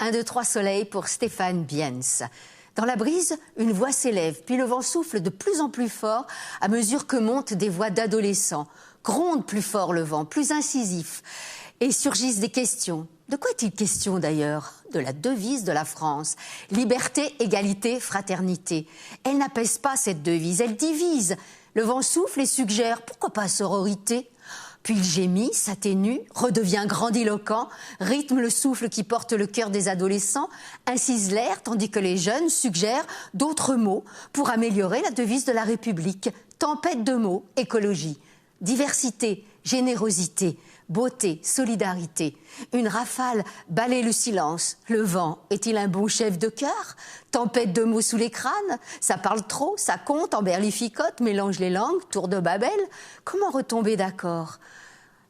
1, 2, 3 soleil pour Stéphane Biens. Dans la brise, une voix s'élève, puis le vent souffle de plus en plus fort à mesure que montent des voix d'adolescents. Gronde plus fort le vent, plus incisif. Et surgissent des questions. De quoi est-il question d'ailleurs? De la devise de la France. Liberté, égalité, fraternité. Elle n'apaise pas cette devise, elle divise. Le vent souffle et suggère, pourquoi pas sororité? Puis il gémit, s'atténue, redevient grandiloquent, rythme le souffle qui porte le cœur des adolescents, incise l'air tandis que les jeunes suggèrent d'autres mots pour améliorer la devise de la République. Tempête de mots, écologie, diversité, générosité, beauté, solidarité. Une rafale balaie le silence. Le vent est-il un bon chef de chœur? Tempête de mots sous les crânes? Ça parle trop, ça compte, emberlificote, mélange les langues, tour de Babel. Comment retomber d'accord?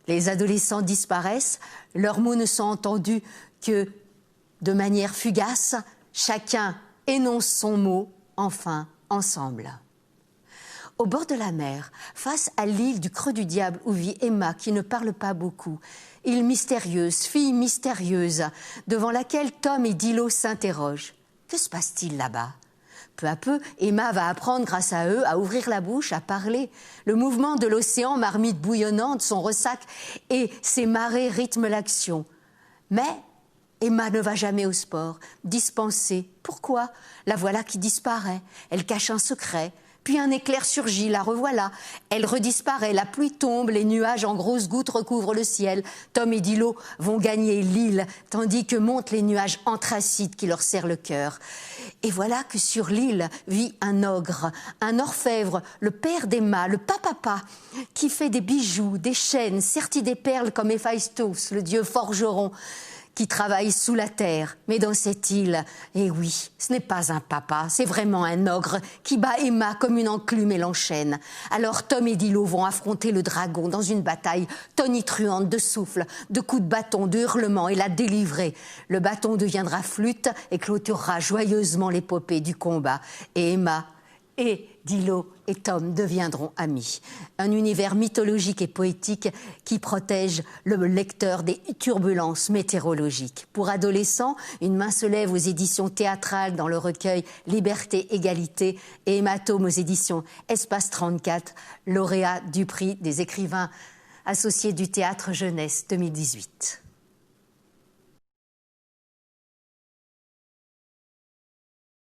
Les adolescents disparaissent, leurs mots ne sont entendus que de manière fugace. Chacun énonce son mot, enfin, ensemble. Au bord de la mer, face à l'île du Creux du Diable où vit Emma, qui ne parle pas beaucoup, île mystérieuse, fille mystérieuse, devant laquelle Tom et Dilo s'interrogent. Que se passe-t-il là-bas? Peu à peu, Emma va apprendre grâce à eux à ouvrir la bouche, à parler. Le mouvement de l'océan, marmite bouillonnante, son ressac et ses marées rythment l'action. Mais Emma ne va jamais au sport, dispensée. Pourquoi? La voilà qui disparaît. Elle cache un secret. Puis un éclair surgit, la revoilà. Elle redisparaît, la pluie tombe, les nuages en grosses gouttes recouvrent le ciel. Tom et Dilo vont gagner l'île, tandis que montent les nuages anthracites qui leur serrent le cœur. Et voilà que sur l'île vit un ogre, un orfèvre, le père d'Emma, le papa, qui fait des bijoux, des chaînes, sertis des perles comme Héphaïstos, le dieu forgeron, qui travaille sous la terre. Mais dans cette île, eh oui, ce n'est pas un papa, c'est vraiment un ogre qui bat Emma comme une enclume et l'enchaîne. Alors Tom et Dilo vont affronter le dragon dans une bataille tonitruante de souffle, de coups de bâton, de hurlements et la délivrer. Le bâton deviendra flûte et clôturera joyeusement l'épopée du combat. Et Emma et Dilo et Tom deviendront amis. Un univers mythologique et poétique qui protège le lecteur des turbulences météorologiques. Pour adolescents, une main se lève aux éditions théâtrales dans le recueil Liberté, Égalité et Hématome aux éditions Espace 34, lauréat du prix des écrivains associés du théâtre jeunesse 2018.